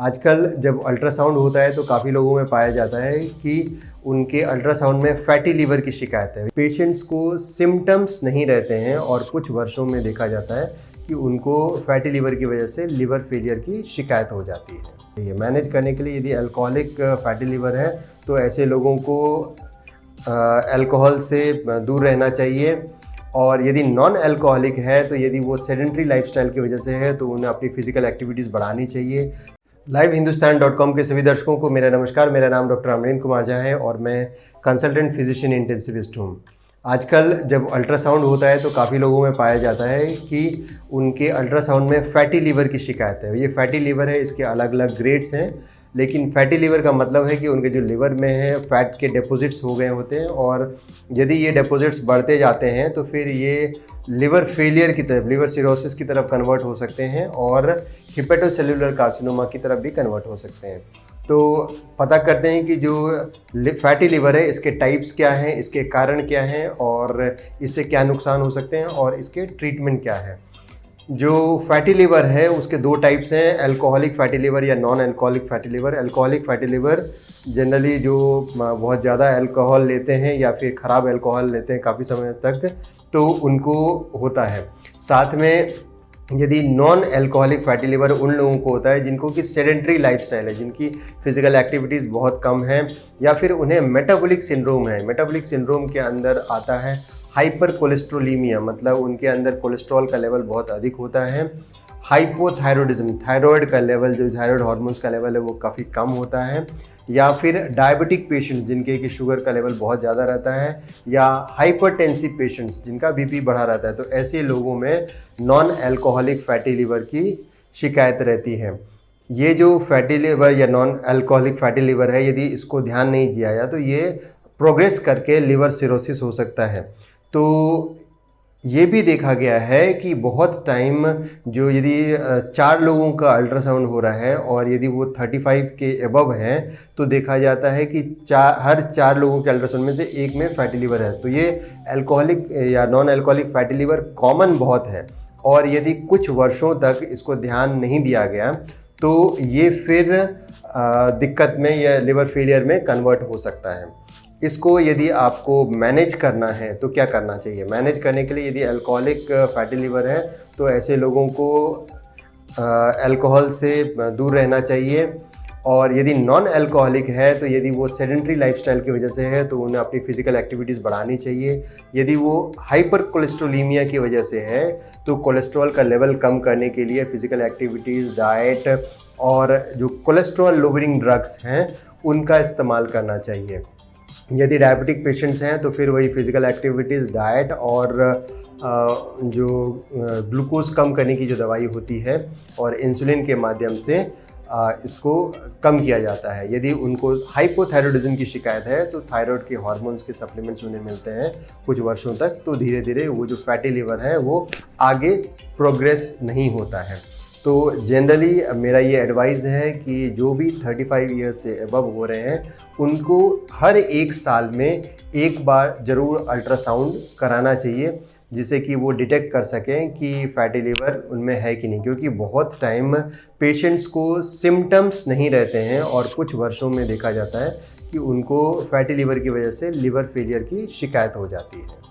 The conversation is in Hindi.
आजकल जब अल्ट्रासाउंड होता है तो काफ़ी लोगों में पाया जाता है कि उनके अल्ट्रासाउंड में फैटी लीवर की शिकायत है। पेशेंट्स को सिम्टम्स नहीं रहते हैं और कुछ वर्षों में देखा जाता है कि उनको फैटी लीवर की वजह से लिवर फेलियर की शिकायत हो जाती है। ये मैनेज करने के लिए यदि अल्कोहलिक फैटी लीवर है तो ऐसे लोगों को अल्कोहल से दूर रहना चाहिए, और यदि नॉन अल्कोहलिक है तो यदि वो सेडेंट्री लाइफस्टाइल की वजह से है तो उन्हें अपनी फिजिकल एक्टिविटीज़ बढ़ानी चाहिए। livehindustanCom के सभी दर्शकों को मेरा नमस्कार। मेरा नाम डॉक्टर अमरेंद्र कुमार झा है और मैं कंसल्टेंट फिजिशियन इंटेंसिविस्ट हूँ। आजकल जब अल्ट्रासाउंड होता है तो काफ़ी लोगों में पाया जाता है कि उनके अल्ट्रासाउंड में फैटी लीवर की शिकायत है। ये फैटी लीवर है, इसके अलग अलग ग्रेड्स हैं, लेकिन फैटी लीवर का मतलब है कि उनके जो लिवर में है फैट के डिपॉजिट्स हो गए होते हैं, और यदि ये डिपॉजिट्स बढ़ते जाते हैं तो फिर ये लिवर फेलियर की तरफ, लिवर सिरोसिस की तरफ कन्वर्ट हो सकते हैं और हिपेटोसेल्युलर कार्सिनोमा की तरफ भी कन्वर्ट हो सकते हैं। तो पता करते हैं कि जो फैटी लिवर है इसके टाइप्स क्या हैं, इसके कारण क्या हैं और इससे क्या नुकसान हो सकते हैं और इसके ट्रीटमेंट क्या है। जो फैटी लिवर है उसके दो टाइप्स हैं, अल्कोहलिक फैटी लिवर या non alcoholic fatty liver. Alcoholic fatty liver generally जो बहुत ज़्यादा अल्कोहल लेते हैं या फिर ख़राब अल्कोहल लेते हैं काफ़ी समय तक, तो उनको होता है। साथ में यदि नॉन अल्कोहलिक फैटी लिवर उन लोगों को होता है जिनको कि सेडेंट्री लाइफस्टाइल है, जिनकी फिजिकल एक्टिविटीज़ बहुत कम है, या फिर उन्हें मेटाबॉलिक सिंड्रोम है। मेटाबॉलिक सिंड्रोम के अंदर आता है हाइपर कोलेस्ट्रोलीमिया, मतलब उनके अंदर कोलेस्ट्रॉल का लेवल बहुत अधिक होता है। हाइपोथायरॉयडिज्म, थायराइड का लेवल, जो थायराइड हार्मोन्स का लेवल है वो काफ़ी कम होता है। या फिर डायबिटिक पेशेंट्स जिनके कि शुगर का लेवल बहुत ज़्यादा रहता है, या हाइपरटेंसिव पेशेंट्स जिनका बीपी बढ़ा रहता है, तो ऐसे लोगों में नॉन अल्कोहलिक फैटी लिवर की शिकायत रहती है। ये जो फैटी लिवर या नॉन अल्कोहलिक फैटी लिवर है, यदि इसको ध्यान नहीं दिया जाए तो ये प्रोग्रेस करके लिवर सिरोसिस हो सकता है। तो ये भी देखा गया है कि बहुत टाइम जो यदि 4 लोगों का अल्ट्रासाउंड हो रहा है और यदि वो 35 के अबव हैं तो देखा जाता है कि हर 4 लोगों के अल्ट्रासाउंड में से एक में फैटी लिवर है। तो ये अल्कोहलिक या non alcoholic fatty liver common बहुत है, और यदि कुछ वर्षों तक इसको ध्यान नहीं दिया गया तो ये फिर दिक्कत में या लिवर फेलियर में कन्वर्ट हो सकता है। इसको यदि आपको मैनेज करना है तो क्या करना चाहिए? मैनेज करने के लिए यदि अल्कोहलिक फैटी लिवर है तो ऐसे लोगों को अल्कोहल से दूर रहना चाहिए, और यदि नॉन अल्कोहलिक है तो यदि वो सेडेंट्री लाइफस्टाइल की वजह से है तो उन्हें अपनी फिजिकल एक्टिविटीज़ बढ़ानी चाहिए। यदि वो हाइपर कोलेस्ट्रोलीमिया की वजह से है तो कोलेस्ट्रॉल का लेवल कम करने के लिए फिजिकल एक्टिविटीज़, डाइट और जो कोलेस्ट्रॉल लोअरिंग ड्रग्स हैं उनका इस्तेमाल करना चाहिए। यदि डायबिटिक पेशेंट्स हैं तो फिर वही फिज़िकल एक्टिविटीज़, डाइट और जो ग्लूकोज कम करने की जो दवाई होती है और इंसुलिन के माध्यम से इसको कम किया जाता है। यदि उनको हाइपोथायरॉयडिज्म की शिकायत है तो थायराइड के हार्मोन्स के सप्लीमेंट्स उन्हें मिलते हैं कुछ वर्षों तक, तो धीरे धीरे वो जो फैटी लिवर है वो आगे प्रोग्रेस नहीं होता है। तो जनरली मेरा ये एडवाइस है कि जो भी 35 ईयर्स से अबव हो रहे हैं उनको हर 1 साल में एक बार ज़रूर अल्ट्रासाउंड कराना चाहिए, जिससे कि वो डिटेक्ट कर सकें कि फैटी लिवर उनमें है कि नहीं। क्योंकि बहुत टाइम पेशेंट्स को सिम्टम्स नहीं रहते हैं और कुछ वर्षों में देखा जाता है कि उनको फैटी लिवर की वजह से लिवर फेलियर की शिकायत हो जाती है।